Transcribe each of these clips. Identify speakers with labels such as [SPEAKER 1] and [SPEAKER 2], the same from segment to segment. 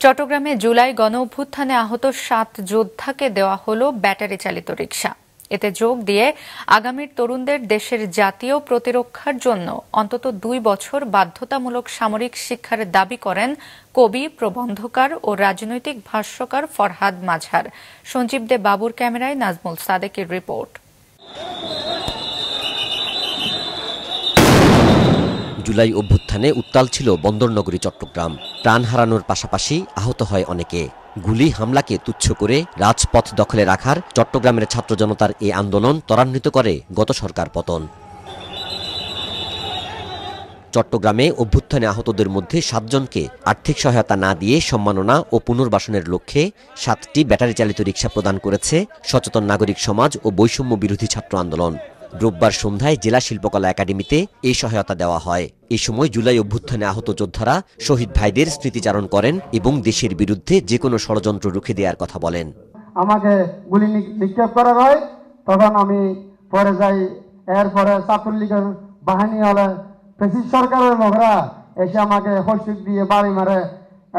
[SPEAKER 1] চট্টগ্রামে জুলাই গণঅভ্যুত্থানে আহত ৭ যোদ্ধাকে দেওয়া হলো ব্যাটারি চালিত রিকশা। এতে যোগ দিয়ে আগামীর তরুণদের দেশের জাতীয় প্রতিরক্ষার জন্য অন্তত ২ বছর বাধ্যতামূলক সামরিক শিক্ষার দাবি করেন কবি, প্রবন্ধকার ও রাজনৈতিক ভাষ্যকার ফরহাদ মাজহার। সঞ্জীব দে বাবুর ক্যামেরায় নাজমুল সাদেকের রিপোর্ট।
[SPEAKER 2] জুলাই অভ্যুত্থানে উত্তাল ছিল বন্দরনগরী চট্টগ্রাম। প্রাণ হারানোর পাশাপাশি আহত হয় অনেকে। গুলি হামলাকে তুচ্ছ করে রাজপথ দখলে রাখার চট্টগ্রামের ছাত্র জনতার এই আন্দোলন ত্বরান্বিত করে গত সরকার পতন। চট্টগ্রামে অভ্যুত্থানে আহতদের মধ্যে ৭ জনকে আর্থিক সহায়তা না দিয়ে সম্মাননা ও পুনর্বাসনের লক্ষ্যে ৭টি ব্যাটারি চালিত রিকশা প্রদান করেছে সচেতন নাগরিক সমাজ ও বৈষম্য বিরোধী ছাত্র আন্দোলন। রোববার সন্ধ্যায় জেলা শিল্পকলা একাডেমিতে এই সহায়তা দেওয়া হয়। এই সময় জুলাই অভ্যুত্থানে আহত যোদ্ধারা শহীদ ভাইদের স্মৃতিচারণ করেন এবং দেশের বিরুদ্ধে যে কোনো ষড়যন্ত্র রুখে দেওয়ার কথা বলেন।
[SPEAKER 3] আমাকে গুলি নিক্ষেপ করা হয়, তখন আমি পরে যাই। এরপরে ছাত্রলীগের বাহিনী হলে ফ্যাসিস্ট সরকারের লোকরা এসে আমাকে হস্যিক দিয়ে বাড়ি মারে,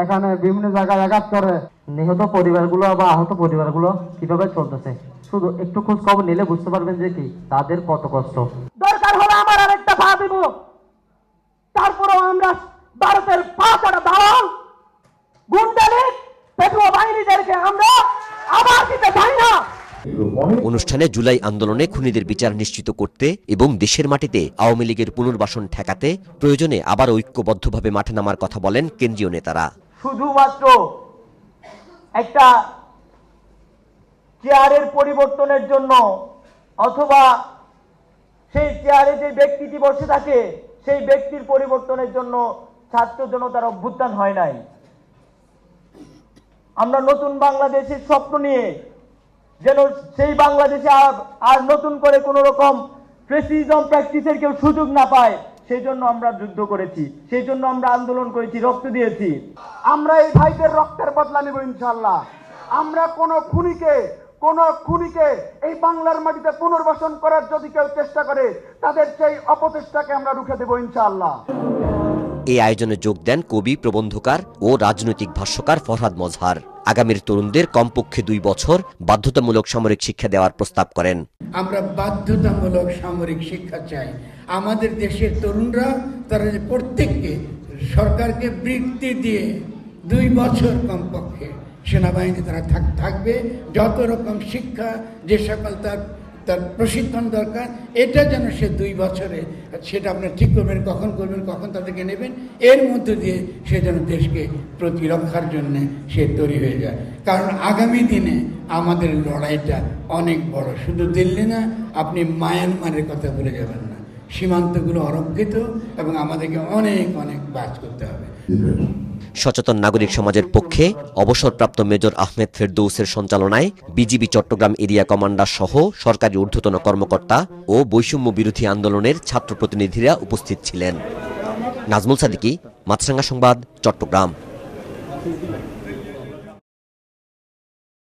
[SPEAKER 3] এখানে বিভিন্ন জায়গায় আঘাত করে। নিহত পরিবারগুলো বা আহত পরিবারগুলো কিভাবে চলতেছে শুধু একটু খোঁজ খবর নিলে বুঝতে পারবেন যে কি তাদের কত কষ্ট। দরকার হলে আমার আরেকটা পা দিব, তারপরেও আমরা ভারতের পাঁচটা দালাল গুন্ডালিক পেটুয়া বাহিনীদেরকে আমরা আবার দিতে চাই না।
[SPEAKER 2] অনুষ্ঠানে জুলাই আন্দোলনে খুনিদের বিচার নিশ্চিত করতে এবং দেশের মাটিতে আওয়ামী লীগের পুনর্বাসন ঠেকাতে প্রয়োজনে আবার ঐক্যবদ্ধভাবে মাঠে নামার কথা বলেন কেন্দ্রীয় নেতারা।
[SPEAKER 3] শুধুমাত্র একটা চেয়ারের পরিবর্তনের জন্য অথবা সেই চেয়ারে যে ব্যক্তিটি বসে থাকে সেই ব্যক্তির পরিবর্তনের জন্য ছাত্র জনতার অভ্যুত্থান হয় নাই। আমরা নতুন বাংলাদেশের স্বপ্ন নিয়ে যেন সেই বাংলাদেশে আর নতুন করে কোন রকম ফ্যাসিজম প্র্যাকটিসের কেউ সুযোগ না পায়, সেই জন্য আমরা যুদ্ধ করেছি, সেই জন্য আমরা আন্দোলন করেছি, রক্ত দিয়েছি। আমরা এই ভাইদের রক্তের বদলা নেব ইনশাআল্লাহ। আমরা কোন খুনিকে এই বাংলার মাটিতে পুনর্বাসন করার যদি কেউ চেষ্টা করে তাদের সেই অপচেষ্টাকে আমরা রুখে দেব ইনশাআল্লাহ।
[SPEAKER 2] এই আয়োজনে যোগ দেন কবি, প্রবন্ধকার ও রাজনৈতিক ভাষ্যকার ফরহাদ মাজহার। আগামীর তরুণদের কমপক্ষে 2 বছর বাধ্যতামূলক সামরিক শিক্ষা দেওয়ার প্রস্তাব করেন।
[SPEAKER 4] আমরা বাধ্যতামূলক সামরিক শিক্ষা চাই। আমাদের দেশের তরুণরা তারা প্রত্যেককে সরকারকে বৃত্তি দিয়ে 2 বছর কমপক্ষে সেনাবাহিনী তারা থাকবে। যত রকম শিক্ষা যে সকল তার প্রশিক্ষণ দরকার, এটা যেন সে 2 বছরে সেটা আপনার ঠিক করবেন, কখন তাদেরকে নেবেন, এর মধ্য দিয়ে সে যেন দেশকে প্রতিরক্ষার জন্য সে তৈরি হয়ে যায়। কারণ আগামী দিনে আমাদের লড়াইটা অনেক বড়, শুধু দিল্লি না, আপনি মায়ানমারের কথা ভুলে যাবেন না। সীমান্তগুলো অরক্ষিত এবং আমাদেরকে অনেক কাজ করতে হবে।
[SPEAKER 2] সচেতন নাগরিক সমাজের পক্ষে অবসরপ্রাপ্ত মেজর আহমেদ ফেরদৌসের সঞ্চালনায় বিজিবি চট্টগ্রাম এরিয়া কমান্ডার সহ সরকারি ঊর্ধ্বতন কর্মকর্তা ও বৈষম্য বিরোধী আন্দোলনের ছাত্র প্রতিনিধিরা উপস্থিত ছিলেন। নাজমুল সাদিকি, মাছরাঙ্গা সংবাদ, চট্টগ্রাম।